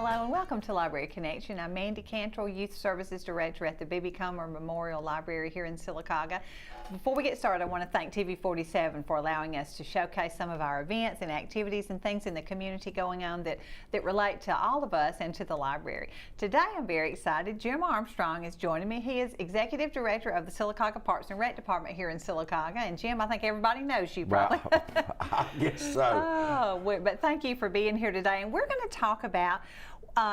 Hello and welcome to Library Connection. I'm Mandy Cantrell, Youth Services Director at the B.B. Comer Memorial Library here in Sylacauga. Before we get started, I want to thank TV47 for allowing us to showcase some of our events and activities and things in the community going on that relate to all of us and to the library. Today I'm very excited. Jim Armstrong is joining me. He is Executive Director of the Sylacauga Parks and Rec Department here in Sylacauga. And Jim, I think everybody knows you probably. Well, I guess so. Oh, but thank you for being here today. And we're going to talk about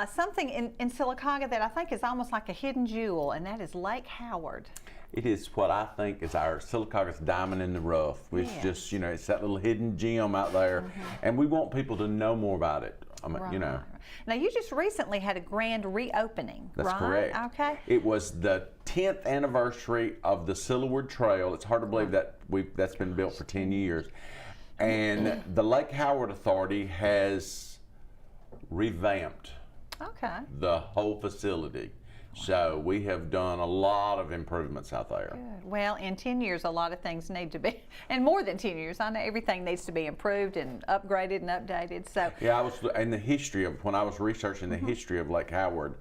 something in Sylacauga that I think is almost like a hidden jewel, and that is Lake Howard. It is what I think is our Sylacauga's diamond in the rough. It's just, you know, it's that little hidden gem out there, and we want people to know more about it. I mean, you know. Now, you just recently had a grand reopening, That's right? correct. Okay. It was the 10th anniversary of the Sylacauga Trail. It's hard to believe that that's been built for 10 years. And the Lake Howard Authority has revamped the whole facility. So we have done a lot of improvements out there. Good. Well, in 10 years, a lot of things need to be, and more than 10 years, I know everything needs to be improved and upgraded and updated. So yeah, I was in the history of, when I was researching the history of Lake Howard,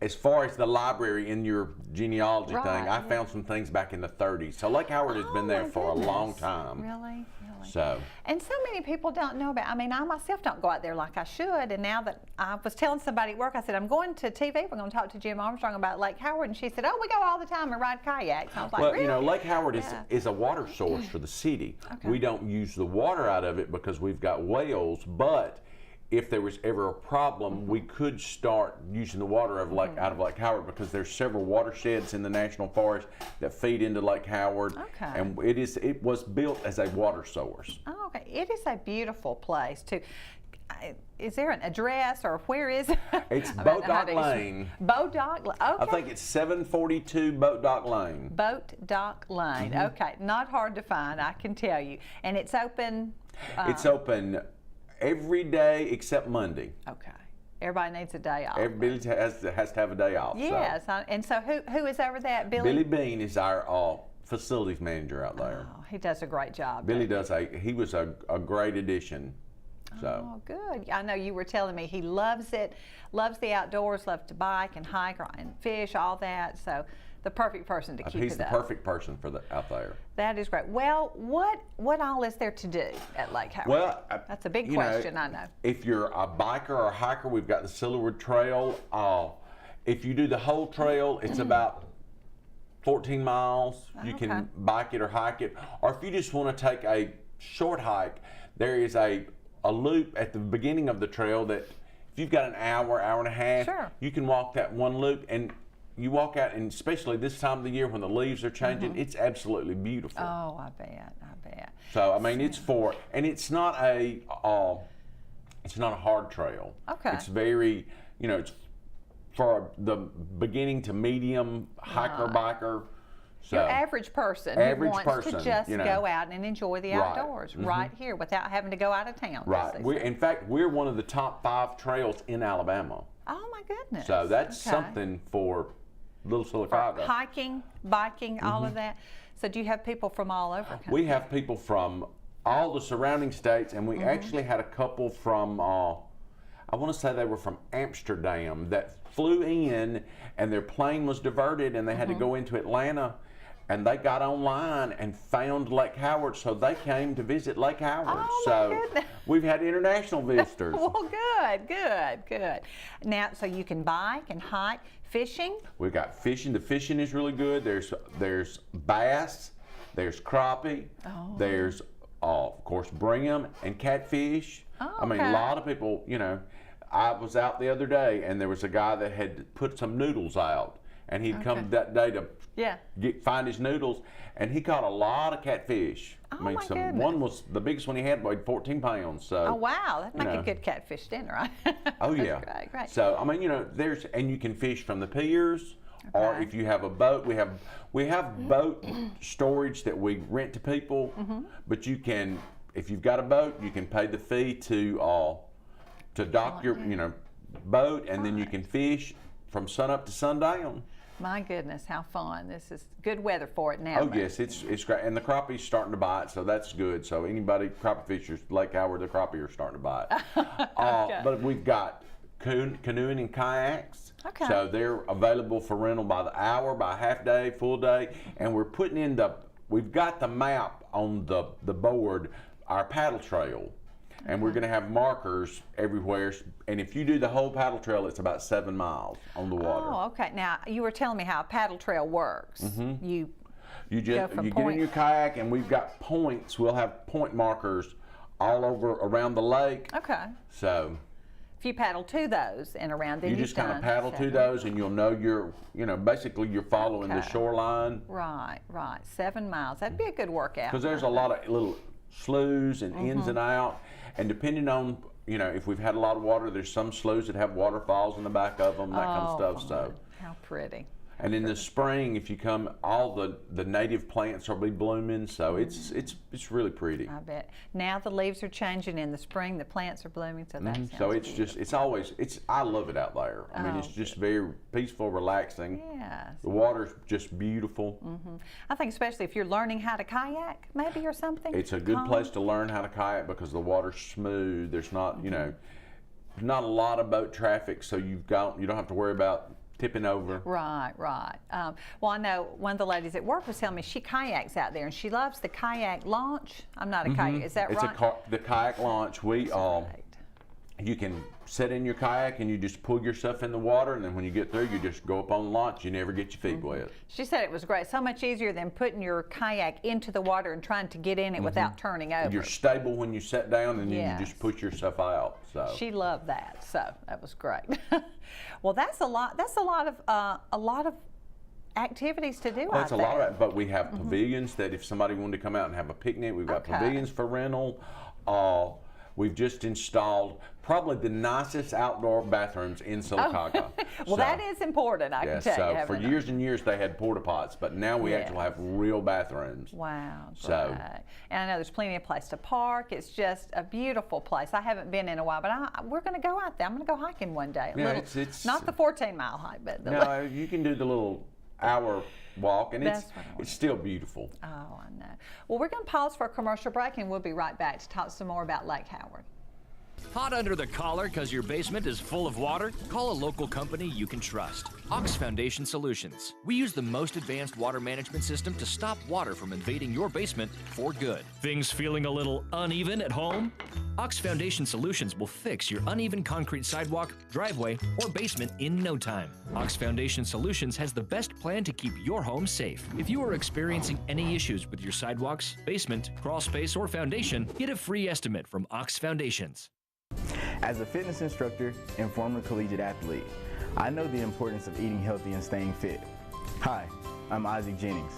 as far as the library in your genealogy thing, I found some things back in the 30s. So Lake Howard has been there for a long time. Really? So. And so many people don't know about, I mean, I myself don't go out there like I should, and now that I was telling somebody at work, I said, I'm going to TV, we're going to talk to Jim Armstrong about Lake Howard, and she said, oh, we go all the time and ride kayaks. And I was like, well, really? you know, Lake Howard is a water source for the city. We don't use the water out of it because we've got wells, but if there was ever a problem, we could start using the water of out of Lake Howard, because there's several watersheds in the National Forest that feed into Lake Howard. And it was built as a water source. Oh, okay. It is a beautiful place too. Is there an address, or where is it? It's Boat Dock Lane. Boat Dock Lane. Okay. I think it's 742 Boat Dock Lane. Boat Dock Lane. Okay. Not hard to find, I can tell you. And it's open? It's open every day except Monday. Okay. Everybody needs a day off. Everybody has to have a day off. Yes. So. And so who is over that? Billy? Billy Bean is our facilities manager out there. Oh, he does a great job. Billy does. He was a great addition. So. Oh, good. I know you were telling me he loves it, loves the outdoors, loves to bike and hike and fish, all that. So the perfect person to keep it up. He's the perfect person for out there. That is great. Well, what all is there to do at Lake Howard? Well, that's a big question, I know. If you're a biker or a hiker, we've got the Sylacauga Trail. If you do the whole trail, it's about 14 miles. You can bike it or hike it. Or if you just want to take a short hike, there is a loop at the beginning of the trail that if you've got an hour and a half, you can walk that one loop, and you walk out, and especially this time of the year when the leaves are changing, it's absolutely beautiful. Oh, I bet. So I mean, it's it's not a hard trail. Okay. It's very, you know, it's for the beginning to medium hiker biker. So your average person who wants to just go out and enjoy the outdoors right here without having to go out of town. Right. In fact, we're one of the top 5 trails in Alabama. Oh my goodness. So that's something for Little Sylacauga. Hiking, biking, all of that. So do you have people from all over the country? We have people from all the surrounding states, and we actually had a couple from, I want to say they were from Amsterdam, that flew in, and their plane was diverted, and they had to go into Atlanta, and they got online and found Lake Howard, so they came to visit Lake Howard. Oh, so my goodness. We've had international visitors. Well, good. Now, so you can bike and hike. Fishing? We've got fishing. The fishing is really good. There's bass, there's crappie, there's of course brim and catfish. I mean, a lot of people, you know, I was out the other day and there was a guy that had put some noodles out, and he'd come that day to find his noodles, and he caught a lot of catfish. Oh, I mean, one was the biggest one he had, weighed 14 pounds. So. Oh wow, that'd make a good catfish dinner, right? Oh yeah. Great. So I mean, you know, and you can fish from the piers, or if you have a boat, we have boat storage that we rent to people. But you can, if you've got a boat, you can pay the fee to dock your boat, and then you can fish from sun up to sundown. My goodness, how fun. This is good weather for it now. Oh, yes, it's great. And the crappie's starting to bite, so that's good. So anybody, crappie fishers, Lake Howard, the crappie are starting to bite. Okay. But we've got canoeing and kayaks. Okay. So they're available for rental by the hour, by half day, full day. And we're putting in we've got the map on the board, our paddle trail. And we're going to have markers everywhere. And if you do the whole paddle trail, it's about 7 miles on the water. Oh, okay. Now, you were telling me how a paddle trail works. You get in your kayak, and we've got points. We'll have point markers all over around the lake. Okay. So if you paddle to those and around, then you just kind of paddle to those, and you'll know basically you're following the shoreline. Right. 7 miles. That'd be a good workout. Because there's a lot of little sloughs and ins and out. And depending on, if we've had a lot of water, there's some sloughs that have waterfalls in the back of them, that kind of stuff. So how pretty. And in the spring, if you come, all the native plants will be blooming, so it's really pretty. I bet. Now the leaves are changing in the spring, the plants are blooming, so that sounds so it's beautiful. I love it out there. I mean, it's just very peaceful, relaxing. Yes. The water's just beautiful. I think especially if you're learning how to kayak, maybe, or something. It's a good place to learn how to kayak because the water's smooth. There's not, not a lot of boat traffic, so you don't have to worry about tipping over. Right. Well, I know one of the ladies at work was telling me she kayaks out there, and she loves the kayak launch. I'm not a kayak. Is that right? It's the kayak launch. You can sit in your kayak and you just pull your stuff in the water, and then when you get through, you just go up on the launch. You never get your feet wet. She said it was great. So much easier than putting your kayak into the water and trying to get in it without turning over. You're stable when you sit down, and then you just push yourself out. So she loved that. So that was great. Well, that's a lot. That's a lot of activities to do. Well, that's a lot of that. But we have pavilions that if somebody wanted to come out and have a picnic, we've got pavilions for rental. We've just installed probably the nicest outdoor bathrooms in Sylacauga. Well, that is important, I can tell you. So for years and years they had porta pots, but now we actually have real bathrooms. Wow, so great. And I know there's plenty of place to park. It's just a beautiful place. I haven't been in a while, but we're going to go out there. I'm going to go hiking one day. It's not the 14-mile hike, but you can do the little hour walk, and it's still beautiful. Oh, I know. Well, we're going to pause for a commercial break, and we'll be right back to talk some more about Lake Howard. Hot under the collar because your basement is full of water? Call a local company you can trust. Ox Foundation Solutions. We use the most advanced water management system to stop water from invading your basement for good. Things feeling a little uneven at home? Ox Foundation Solutions will fix your uneven concrete sidewalk, driveway, or basement in no time. Ox Foundation Solutions has the best plan to keep your home safe. If you are experiencing any issues with your sidewalks, basement, crawl space, or foundation, get a free estimate from Ox Foundations. As a fitness instructor and former collegiate athlete, I know the importance of eating healthy and staying fit. Hi, I'm Isaac Jennings.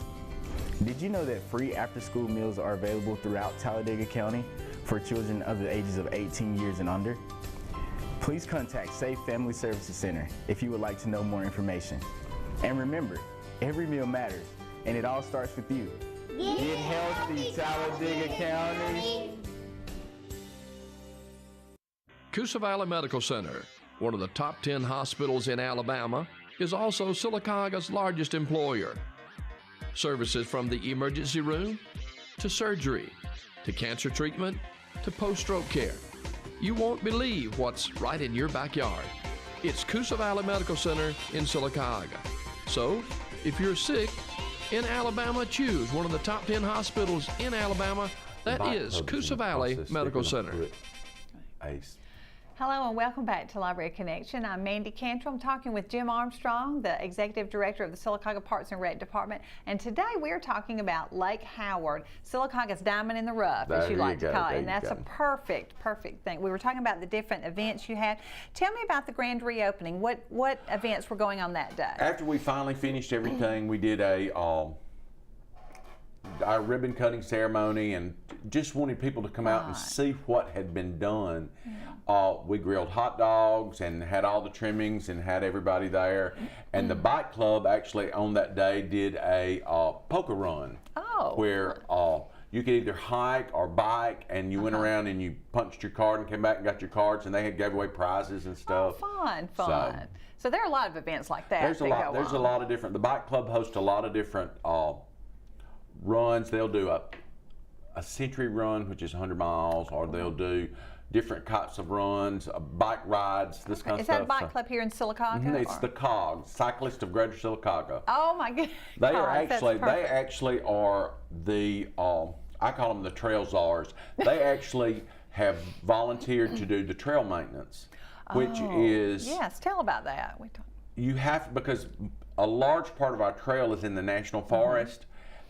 Did you know that free after-school meals are available throughout Talladega County for children of the ages of 18 years and under? Please contact Safe Family Services Center if you would like to know more information. And remember, every meal matters, and it all starts with you. Get healthy, Talladega County. Coosa Valley Medical Center, one of the top 10 hospitals in Alabama, is also Sylacauga's largest employer. Services from the emergency room to surgery to cancer treatment to post-stroke care. You won't believe what's right in your backyard. It's Coosa Valley Medical Center in Sylacauga. So, if you're sick in Alabama, choose one of the top 10 hospitals in Alabama. That is Coosa Valley Medical Center. Ace. Hello and welcome back to Library Connection. I'm Mandy Cantrell. I'm talking with Jim Armstrong, the Executive Director of the Sylacauga Parks and Rec Department. And today we're talking about Lake Howard, Sylacauga's diamond in the rough, as you like to call it. And that's a perfect thing. We were talking about the different events you had. Tell me about the grand reopening. What events were going on that day? After we finally finished everything, we did our ribbon cutting ceremony and just wanted people to come out and see what had been done. We grilled hot dogs and had all the trimmings and had everybody there. And the bike club actually on that day did a poker run where you could either hike or bike, and you went around and you punched your card and came back and got your cards, and they had gave away prizes and stuff. Oh, fun. So there are a lot of events like that. There's a lot of different. The bike club hosts a lot of different runs. They'll do a century run, which is 100 miles, or they'll do different types of runs, bike rides, this kind of stuff. Is that a bike club here in Sylacauga? It's the COGS, Cyclists of Greater Sylacauga. Oh my goodness. They actually are the I call them the trail czars. They actually have volunteered to do the trail maintenance, which is yes. Tell about that. You have, because a large part of our trail is in the National Forest.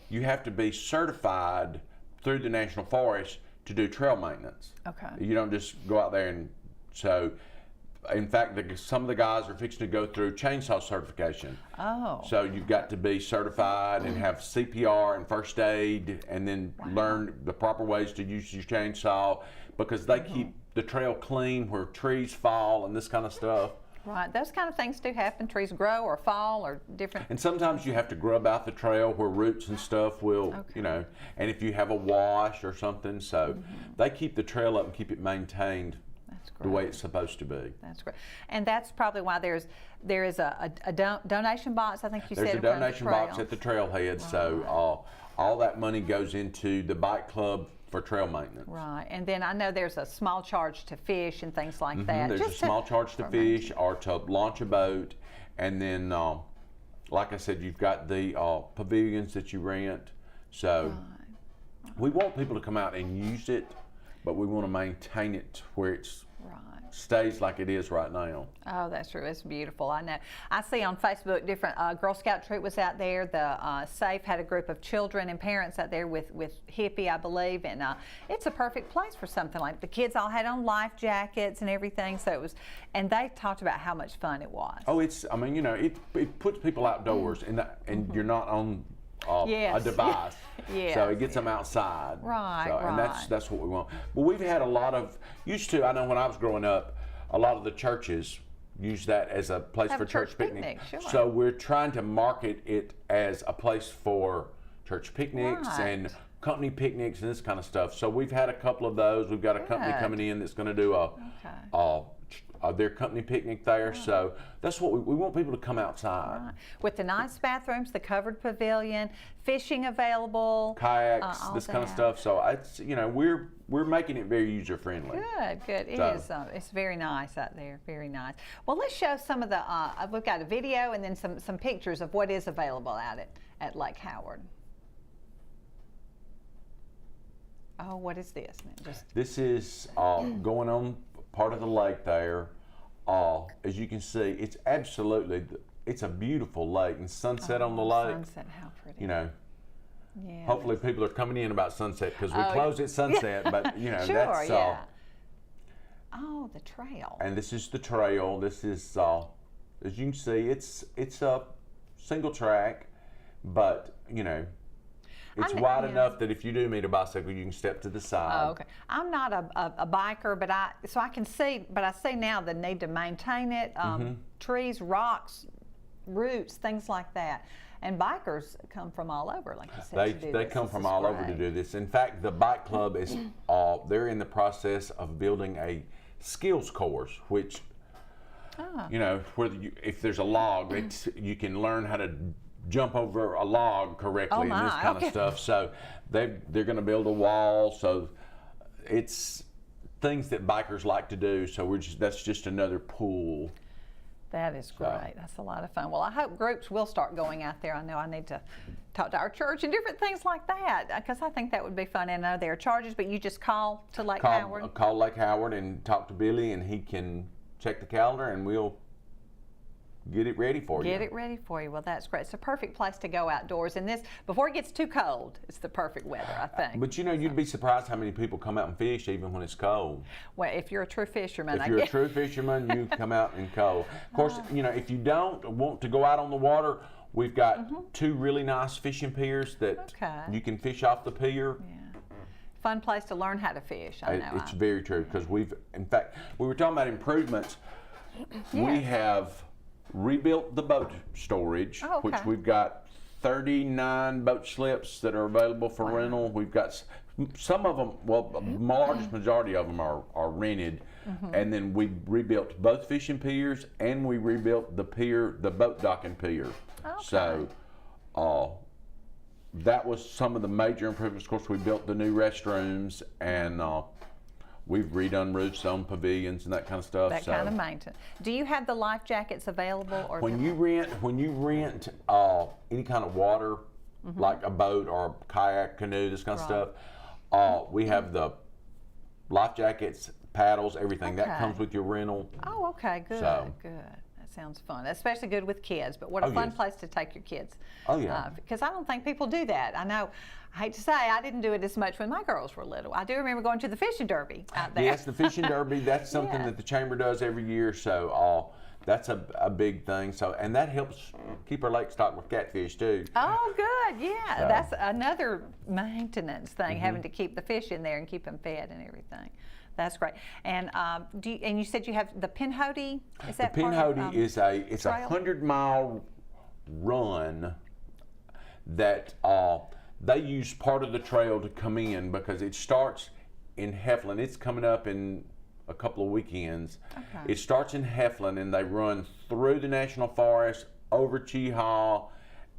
You have to be certified through the National Forest to do trail maintenance. Okay. You don't just go out there and so. In fact, some of the guys are fixing to go through chainsaw certification. Oh. So you've got to be certified and have CPR and first aid, and then learn the proper ways to use your chainsaw, because they keep the trail clean where trees fall and this kind of stuff. Right, those kind of things do happen. Trees grow or fall or different. And sometimes you have to grub out the trail where roots and stuff will, you know, and if you have a wash or something, so they keep the trail up and keep it maintained the way it's supposed to be. That's great. And that's probably why there is a donation box, I think you said. There's a donation box at the trailhead, so all that money goes into the bike club for trail maintenance. Right, and then I know there's a small charge to fish and things like that. There's a small charge to fish or to launch a boat, and then, like I said, you've got the pavilions that you rent. So we want people to come out and use it, but we want to maintain it where it's stays like it is right now. Oh, that's true. It's beautiful. I know. I see on Facebook different Girl Scout troop was out there. The SAFE had a group of children and parents out there with Hippie, I believe, and it's a perfect place for something like the kids all had on life jackets and everything. So it was, and they talked about how much fun it was. Oh, I mean, you know, it puts people outdoors, and you're not on a device. So it gets them outside. Right, And that's what we want. But we've had a lot of, I know when I was growing up, a lot of the churches use that as a place for church picnic. Sure. So we're trying to market it as a place for church picnics and company picnics and this kind of stuff. So we've had a couple of those. We've got a company coming in that's going to do their company picnic there. So that's what we want people to come outside. Right. With the nice bathrooms, the covered pavilion, fishing available, kayaks, this kind of stuff. So it's, you know, we're making it very user friendly. Good. It is. It's very nice out there. Very nice. Well, let's show some of the. We've got a video and then some pictures of what is available out at Lake Howard. Oh, what is this? This is going on part of the lake there. As you can see, it's a beautiful lake, and sunset on the lake. Sunset, how pretty. You know, yeah, hopefully people are coming in about sunset, because we close at sunset, but you know, sure, that's oh, the trail. And this is the trail. This is as you can see, it's a single track, but you know, it's wide enough that if you do meet a bicycle, you can step to the side. Oh, okay. I'm not a biker, but I can see, but I see now the need to maintain it. Trees, rocks, roots, things like that. And bikers come from all over, like you said. They come from all over to do this. In fact, the bike club is they're in the process of building a skills course, which you know, if there's a log, you can learn how to jump over a log correctly and this kind of stuff. So they're going to build a wall. So it's things that bikers like to do. So that's just another pool. That is great. That's a lot of fun. Well, I hope groups will start going out there. I know I need to talk to our church and different things like that, because I think that would be fun. And I know there are charges, but you just call to Lake Howard. Call Lake Howard and talk to Billy, and he can check the calendar, and we'll get it ready for you. Get it ready for you. Well, that's great. It's a perfect place to go outdoors. And this, before it gets too cold, it's the perfect weather, I think. But you know, you'd be surprised how many people come out and fish even when it's cold. Well, if you're a true fisherman, if you're a true fisherman, you come out and cold. Of course, you know, if you don't want to go out on the water, we've got two really nice fishing piers that you can fish off the pier. Yeah. Fun place to learn how to fish. I know. It's very true, because in fact, we were talking about improvements. We have rebuilt the boat storage, which we've got 39 boat slips that are available for rental. We've got some of them, well, the largest majority of them are rented. And then we rebuilt both fishing piers, and we rebuilt the pier, the boat docking pier. Okay. So that was some of the major improvements. Of course, we built the new restrooms, and we've redone roofs on pavilions and that kind of stuff. That kind of maintenance. Do you have the life jackets available? Or When you rent any kind of water, like a boat or a kayak, canoe, this kind of stuff, we have the life jackets, paddles, everything. That comes with your rental. Oh, okay, good, So- good. That sounds fun, especially good with kids. But what a fun place to take your kids. Oh, yeah. Because I don't think people do that. I know, I hate to say, I didn't do it as much when my girls were little. I do remember going to the fishing derby out there. Yes, the fishing derby, that's something Yeah. that the chamber does every year. So that's a big thing. So, and that helps keep our lake stocked with catfish too. Oh, good, yeah. So- That's another maintenance thing, having to keep the fish in there and keep them fed and everything. That's great. And and you said you have the Pinhoti? Is that The part of, Pinhoti is a 100-mile run that they use part of the trail to come in, because it starts in Heflin. It's coming up in a couple of weekends. Okay. It starts in Heflin, and they run through the National Forest, over Cheehaw,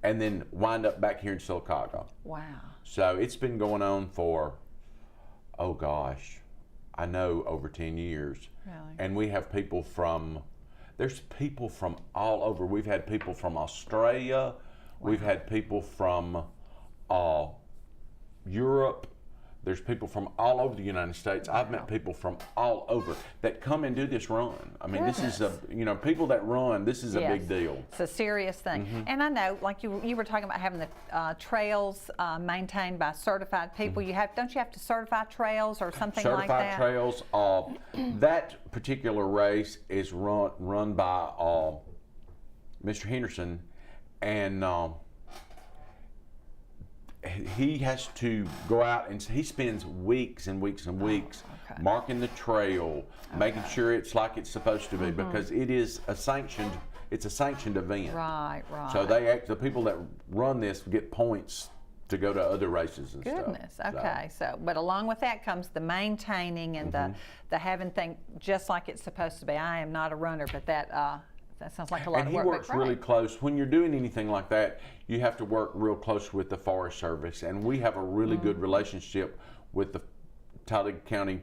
and then wind up back here in Sylacauga. Wow. So it's been going on for, oh gosh, I know over 10 years. Really? And we have people there's people from all over. We've had people from Australia. We've had people from Europe. There's people from all over the United States. I've met people from all over that come and do this run. I mean, this is people that run, this is a big deal. It's a serious thing. And I know, like you were talking about having the trails maintained by certified people. Don't you have to certify trails or something like that? Certified trails. That particular race is run by Mr. Henderson, and he has to go out, and he spends weeks and weeks and weeks marking the trail, making sure it's like it's supposed to be, because it's a sanctioned event. Right, right. So the people that run this get points to go to other races and Goodness. stuff. Okay. So, but along with that comes the maintaining and the having things just like it's supposed to be. I am not a runner, but that sounds like a lot And of he work. works really close. When you're doing anything like that, you have to work real close with the Forest Service, and we have a really good relationship with the Talladega County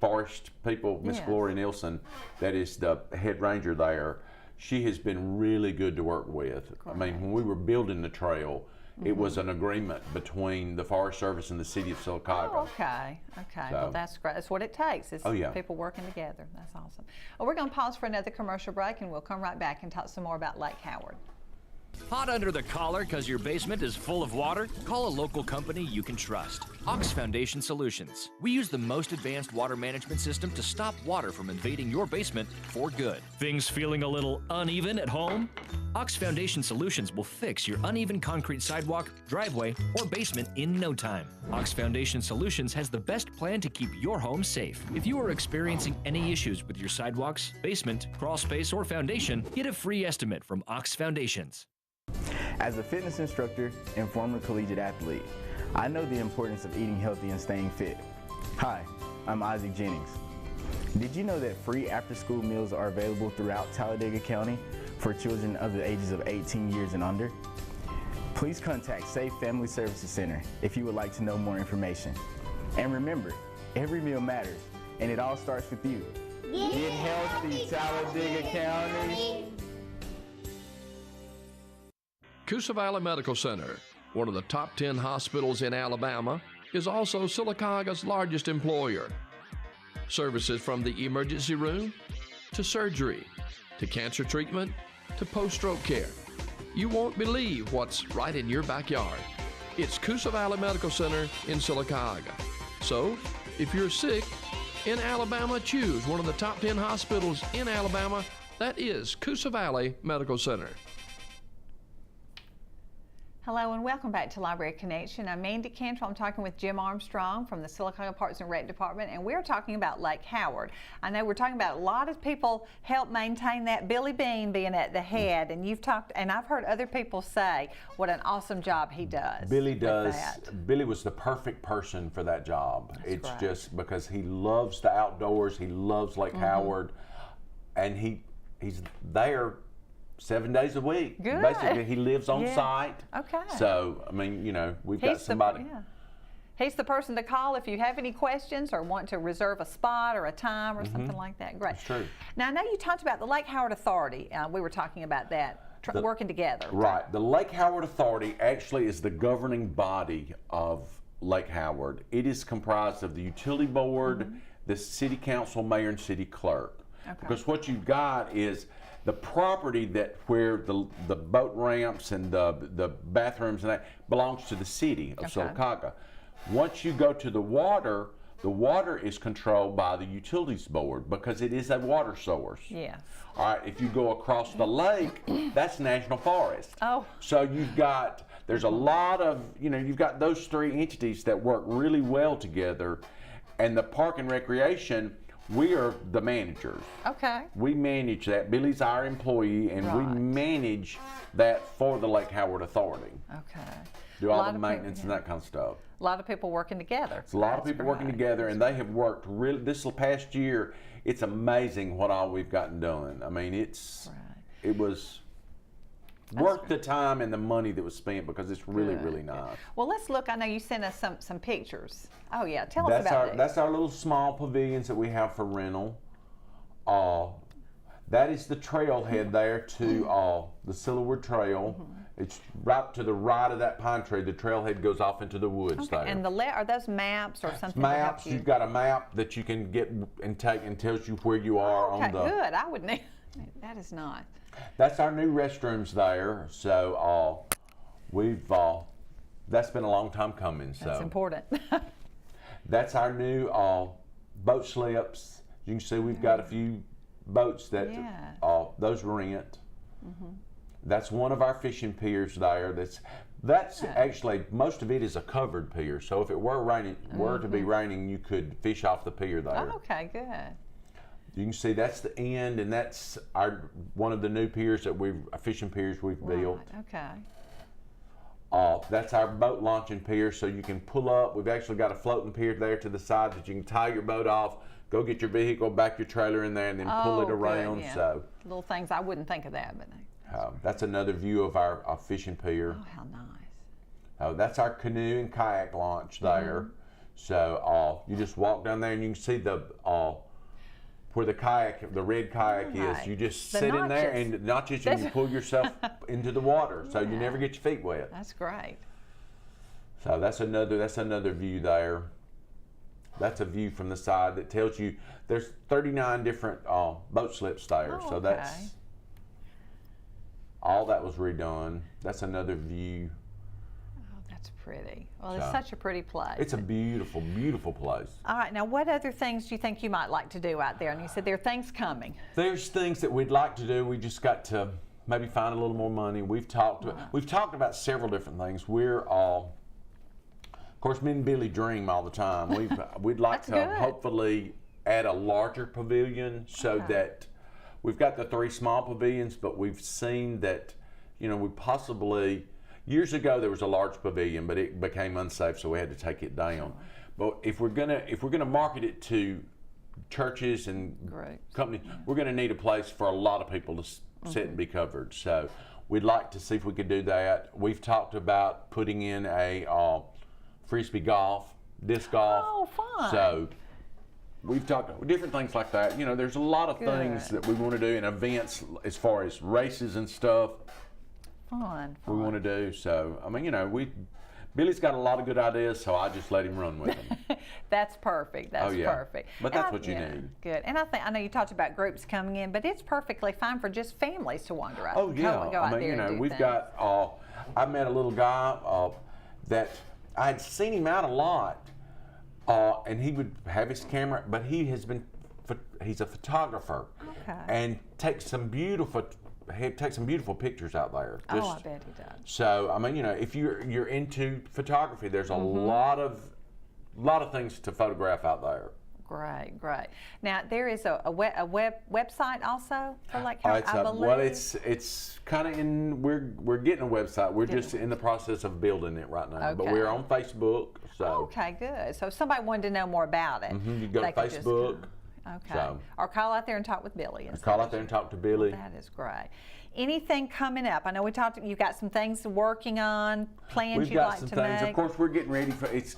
Forest people. Miss Gloria Nielsen, that is the head ranger there. She has been really good to work with. I mean, when we were building the trail, it was an agreement between the Forest Service and the city of Sylacauga. Oh, okay. Okay. Well, that's great. That's what it takes. It's people working together. That's awesome. Well, we're going to pause for another commercial break, and we'll come right back and talk some more about Lake Howard. Hot under the collar because your basement is full of water? Call a local company you can trust. Ox Foundation Solutions. We use the most advanced water management system to stop water from invading your basement for good. Things feeling a little uneven at home? Ox Foundation Solutions will fix your uneven concrete sidewalk, driveway, or basement in no time. Ox Foundation Solutions has the best plan to keep your home safe. If you are experiencing any issues with your sidewalks, basement, crawl space, or foundation, get a free estimate from Ox Foundations. As a fitness instructor and former collegiate athlete, I know the importance of eating healthy and staying fit. Hi, I'm Isaac Jennings. Did you know that free after-school meals are available throughout Talladega County for children of the ages of 18 years and under? Please contact Safe Family Services Center if you would like to know more information. And remember, every meal matters, and it all starts with you. Get healthy, Talladega County. Coosa Valley Medical Center, one of the top 10 hospitals in Alabama, is also Sylacauga's largest employer. Services from the emergency room to surgery to cancer treatment to post-stroke care. You won't believe what's right in your backyard. It's Coosa Valley Medical Center in Sylacauga. So, if you're sick in Alabama, choose one of the top 10 hospitals in Alabama. That is Coosa Valley Medical Center. Hello and welcome back to Library Connection. I'm Mandy Cantrell. I'm talking with Jim Armstrong from the Sylacauga Parks and Rec Department, and we're talking about Lake Howard. I know we're talking about a lot of people help maintain that. Billy Bean being at the head, and you've talked, and I've heard other people say what an awesome job he does. Billy with does. that. Billy was the perfect person for that job. That's it's great. just because he loves the outdoors. He loves Lake Howard, and he's there 7 days a week. Good. Basically, he lives on Yeah. site. Okay. So, I mean, you know, we've got somebody. He's the person to call if you have any questions or want to reserve a spot or a time or something like that. Great. That's true. Now, I know you talked about the Lake Howard Authority. We were talking about that, working together. Right. The Lake Howard Authority actually is the governing body of Lake Howard. It is comprised of the utility board, the city council, mayor, and city clerk. Okay. Because what you've got is the property that where the boat ramps and the bathrooms and that belongs to the city of Sylacauga. Once you go to the water is controlled by the utilities board because it is a water source. Yes. All right, if you go across the lake, that's national forest. Oh. So there's a lot of, you've got those three entities that work really well together. And the park and recreation, we are the managers. Okay. We manage that. Billy's our employee, and we Right. manage that for the Lake Howard Authority. Okay. Do A all lot the of people, maintenance and that kind of stuff. A lot of people working together. It's a lot of people working together, and they have worked really. This past year, it's amazing what all we've gotten done. I mean, it was worth the time and the money that was spent because it's really, really nice. Well, let's look. I know you sent us some pictures. Oh yeah, tell us about That's our little small pavilions that we have for rental. That is the trailhead there to the Silverwood Trail. It's right to the right of that pine tree. The trailhead goes off into the woods there. And are those maps or something? Maps. To help you? You've got a map that you can get and take and tells you where you are Okay, on the. good. I would need. That is nice. That's our new restrooms there. So that's been a long time coming. So That's important. that's our new boat slips. You can see we've got a few boats that those rent. That's one of our fishing piers there. That's actually most of it is a covered pier. So if it were to be raining, you could fish off the pier there. Oh, okay, good. You can see that's the end, and that's one of the new piers fishing piers we've built. Okay. That's our boat launching pier, so you can pull up. We've actually got a floating pier there to the side that you can tie your boat off, go get your vehicle, back your trailer in there, and then pull it good, around. yeah. So little things I wouldn't think of that, but that's another view of our fishing pier. oh, how nice. That's our canoe and kayak launch there. So you just walk down there and you can see where the red kayak is. Right. You just The sit in there notches. and notches and you pull yourself into the water, so you never get your feet wet. That's great. So that's another view there. That's a view from the side that tells you there's 39 different boat slips there. Oh, so that's all that was redone. That's another view. Oh, that's pretty. Well, it's such a pretty place. It's a beautiful, beautiful place. All right, now what other things do you think you might like to do out there? And you said there are things coming. There's things that we'd like to do. We just got to maybe find a little more money. We've talked about several different things. We're of course, me and Billy dream all the time. We'd like to hopefully add a larger pavilion so that we've got the 3 small pavilions, but we've seen that, we possibly, years ago there was a large pavilion, but it became unsafe, so we had to take it down. But if we're gonna market it to churches and companies, we're gonna need a place for a lot of people to sit and be covered. So we'd like to see if we could do that. We've talked about putting in a frisbee golf, disc golf. Oh, fun. So we've talked different things like that. There's a lot of things that we want to do in events as far as races and stuff. Fun. We want to do. So, I mean, Billy's got a lot of good ideas, so I just let him run with them. That's perfect. That's perfect. But that's what you need. Good. And I know you talked about groups coming in, but it's perfectly fine for just families to wander out. Oh, yeah. Go out there and do we've things. got, I met a little guy that I had seen him out a lot, and he would have his camera, but he's a photographer, and takes some beautiful he takes some beautiful pictures out there. Oh, I bet he does. So I mean, you know, if you're into photography, there's a lot of things to photograph out there. Great, great. Now there is a website also for Lake Howard, I believe. Well, it's kind of in. We're getting a website. We're just in the process of building it right now. But Okay. we're on Facebook. So Okay, good. So if somebody wanted to know more about it, you go they to could just Facebook. come. Okay. So- Or call out there and talk with Billy. Call out there and talk to Billy. That is great. Anything coming up? I know we talked. You've got some things working on, plans We've you'd got like some to things. make. Of course, we're getting ready for it's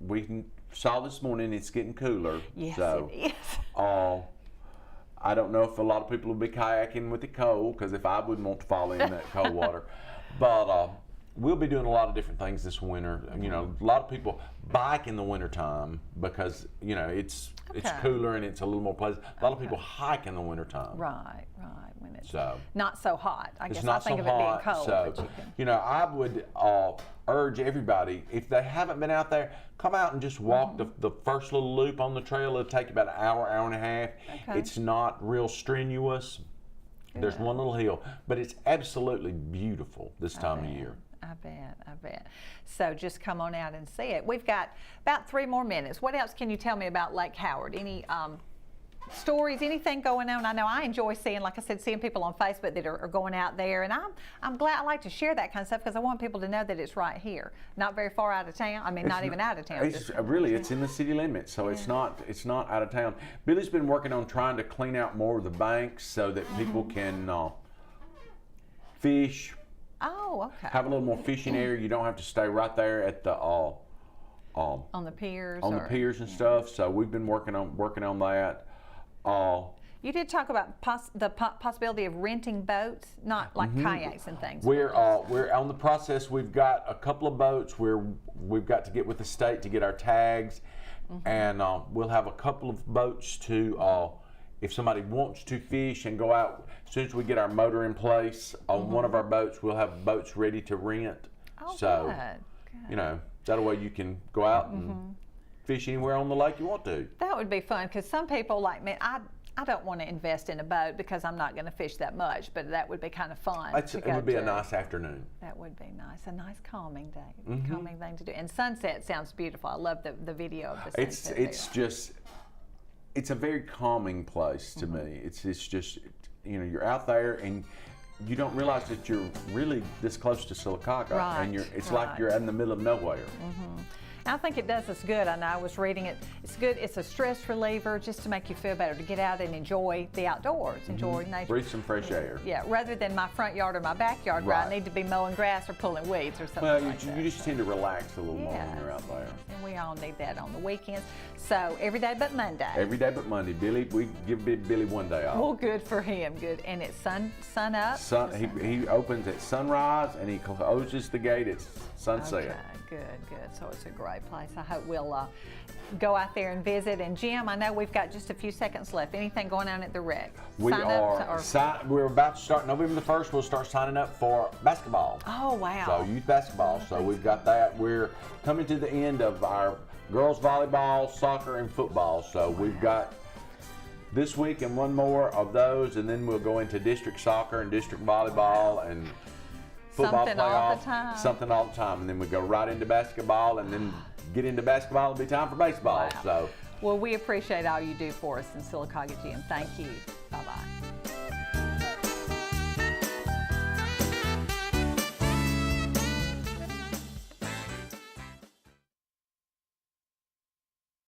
we saw this morning. It's getting cooler. Yes, so, it is. I don't know if a lot of people will be kayaking with the cold, because if I wouldn't want to fall in that cold water, but we'll be doing a lot of different things this winter. You know, a lot of people bike in the wintertime because, you know, it's cooler and it's a little more pleasant. A lot of people hike in the wintertime. Right, when it's So not so hot. I it's guess not I think so of it being hot. cold. So, but you can, you know, I would urge everybody, if they haven't been out there, come out and just walk the first little loop on the trail. It'll take you about an hour, hour and a half. Okay. It's not real strenuous. There's one little hill, but it's absolutely beautiful this time of year. I bet. So just come on out and see it. We've got about 3 more minutes. What else can you tell me about Lake Howard? Any stories, anything going on? I know I enjoy seeing, like I said, seeing people on Facebook that are going out there, and I'm glad. I like to share that kind of stuff because I want people to know that it's right here, not very far out of town. I mean, not even out of town. It's really, it's in the city limits, so it's not out of town. Billy's been working on trying to clean out more of the banks so that people can fish. Oh, okay. Have a little more fishing area. You don't have to stay right there at the on the piers. the piers and stuff. So we've been working on that. You did talk about the possibility of renting boats, not like kayaks and things. We're on the process. We've got a couple of boats where we've got to get with the state to get our tags, and we'll have a couple of boats to. If somebody wants to fish and go out, as soon as we get our motor in place on one of our boats, we'll have boats ready to rent. Oh, so, good. you know, that way you can go out and fish anywhere on the lake you want to. That would be fun because some people like me, I don't want to invest in a boat because I'm not going to fish that much, but that would be kind of fun. It would be a nice afternoon. That would be nice. A nice calming day, calming thing to do. And sunset sounds beautiful. I love the video of the sunset. It's a very calming place to me. It's just, you know, you're out there and you don't realize that you're really this close to Sylacauga, and it's like you're in the middle of nowhere. I think it does us good. I know I was reading it. It's good. It's a stress reliever just to make you feel better, to get out and enjoy the outdoors, enjoy nature. Breathe some fresh air. Yeah, rather than my front yard or my backyard where I need to be mowing grass or pulling weeds or something like that. You just tend to relax a little more when you're out there. And we all need that on the weekends. So every day but Monday. Every day but Monday. We give Billy one day off. Well, good for him. Good. And it's sun up. He opens at sunrise and he closes the gate at sunset. Okay, good. So it's a great place. I hope we'll go out there and visit. And Jim, I know we've got just a few seconds left. Anything going on at the rec? We're about to start November the 1st. We'll start signing up for basketball. Oh, wow. So youth basketball. So we've got that. We're coming to the end of our girls volleyball, soccer, and football. So we've got this week and one more of those, and then we'll go into district soccer and district volleyball and football something playoff. all the time. Something all the time. And then we go right into basketball, and then get into basketball. It'll be time for baseball. Wow. So. Well, we appreciate all you do for us in Sylacauga, Jim. Thank you. Bye-bye.